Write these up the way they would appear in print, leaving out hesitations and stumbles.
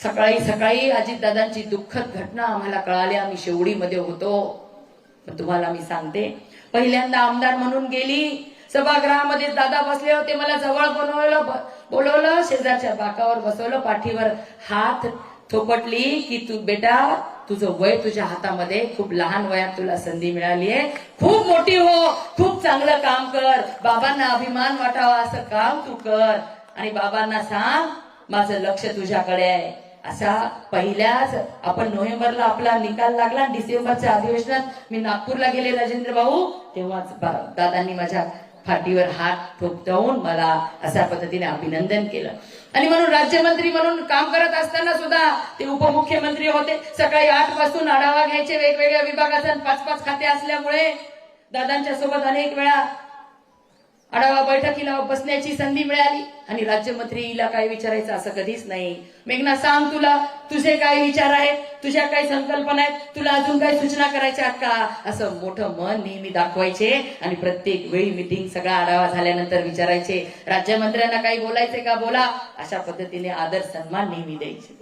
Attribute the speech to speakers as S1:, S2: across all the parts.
S1: सकाळी सकाळी अजितदादांची दुःखद घटना आम्हाला कळाली। आम्ही शेवडीमध्ये होतो। पण तुम्हाला मी सांगते, पहिल्यांदा आमदार म्हणून गेली, सभागृहामध्ये दादा बसले होते, मला जवळ बोलवलं, शेजारच्या बाकावर बसवलं, पाठीवर हात थोपटली की तू बेटा, तुझं वय तुझ्या हातामध्ये, खूप लहान वयात तुला संधी मिळालीये, खूप मोठी हो, खूप चांगलं काम कर, बाबांना अभिमान वाटावा असं काम तू कर, आणि बाबांना सांग माझं लक्ष तुझ्याकडे आहे। असा पहिल्याच आपण नोव्हेंबरला आपला निकाल लागला, डिसेंबरच्या अधिवेशनात मी नागपूरला गेले राजेंद्र भाऊ, तेव्हाच दादांनी माझ्या फाटीवर हात ठोकवून मला अशा पद्धतीने अभिनंदन केलं। आणि म्हणून राज्यमंत्री म्हणून काम करत असताना सुद्धा ते उपमुख्यमंत्री होते। सकाळी 8 पासून आढावा घ्यायचे वेगवेगळ्या विभागाचा, 5-5 खाते असल्यामुळे दादांच्या सोबत अनेक वेळा आढावा बैठकीला बसण्याची संधी मिळाली। आणि राज्यमंत्रीला काय विचारायचं असं कधीच नाही, मेघना सांग तुला तुझे काय विचार आहेत, तुझ्या काय संकल्पना आहेत, तुला अजून काय सूचना करायच्या आहेत का, असं मोठं मन नेहमी दाखवायचे। आणि प्रत्येक वेळी मीटिंग सगळा आढावा झाल्यानंतर विचारायचे, राज्यमंत्र्यांना काही बोलायचे का बोला, अशा पद्धतीने आदर सन्मान नेहमी द्यायचे।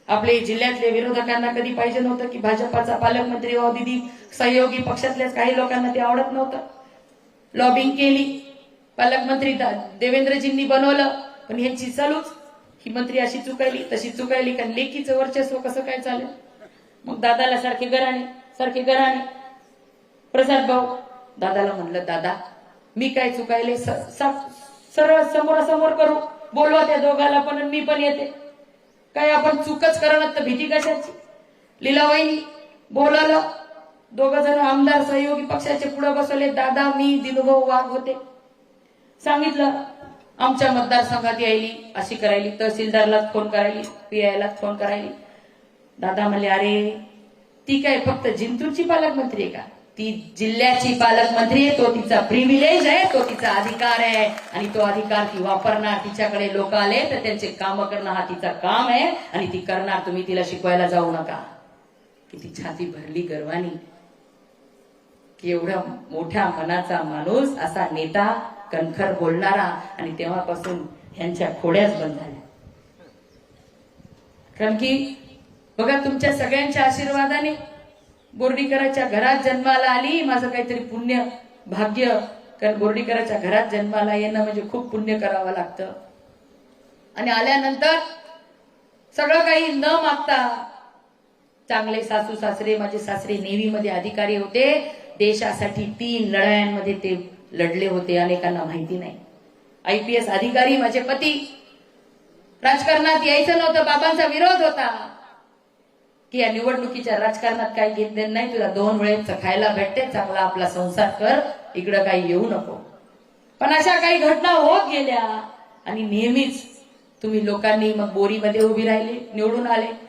S1: आपले जिल्ह्यातले विरोधकांना कधी पाहिजे नव्हतं की भाजपाचा पालकमंत्री व्हावा, दिदी सहयोगी पक्षातल्याच काही लोकांना ते आवडत नव्हतं। लॉबिंग केली, पालकमंत्री देवेंद्रजींनी बनवलं, पण यांची चालूच, ही मंत्री अशी चुकायली तशी चुकायली, कारण लेकीचं वर्चस्व कसं काय चालेल। मग दादाला सारखे घराणे प्रसाद भाऊ, दादाला म्हणलं दादा मी काय चुकायले, सरळ समोरासमोर करू, बोलवा त्या दोघाला पण, मी पण येते, काय आपण चुकच करणार तर भीती कशाची। लीलाबाईंनी बोलावलं, 2 जण आमदार सहयोगी पक्षाचे पुढे बसवले, दादा मी दिनुभाऊ वाघ होते, सांगितलं आमच्या मतदारसंघात यायली अशी करायली, तहसीलदारला फोन करायली, पीआयला फोन करायली। दादा म्हणले अरे ती काय फक्त जिंतूरची पालकमंत्री आहे का, ती जिल्ह्याची पालकमंत्री आहे, तो तिचा प्रिव्हिलेज आहे, तो तिचा अधिकार आहे, आणि तो अधिकार ती वापरणार, तिच्याकडे लोक आले तर त्यांचे काम करणं हा तिचा काम आहे, आणि ती करणार, तुम्ही तिला शिकवायला जाऊ नका। किती छाती भरली गर्वानी की एवढ्या मोठ्या मनाचा माणूस, असा नेता, कणखर बोलणारा, आणि तेव्हापासून ह्यांच्या खोड्याच बंद झाल्या। कारण की बघा तुमच्या सगळ्यांच्या आशीर्वादाने बोर्डीकरांच्या घरात जन्माला आली, माझं काहीतरी पुण्य भाग्य, कारण बोर्डीकरांच्या घरात जन्माला येणं म्हणजे खूप पुण्य करावं लागतं। आणि आल्यानंतर सगळं काही न मागता, चांगले सासू सासरे, माझे सासरे नेव्हीमध्ये अधिकारी होते, देशासाठी 3 लढायांमध्ये ते लढले होते, अनेकांना माहिती नाही। IPS अधिकारी माझे पती, राजकारणात यायचं नव्हतं, बाबांचा विरोध होता की या निवडणुकीच्या राजकारणात काही घेतलेलं नाही, तुला 2 वेळेस खायला भेटते, चांगला आपला संसार कर, इकडं काही येऊ नको। पण अशा काही घटना होत गेल्या, आणि नेहमीच तुम्ही लोकांनी मग बोरीमध्ये उभी राहिली, निवडून आले,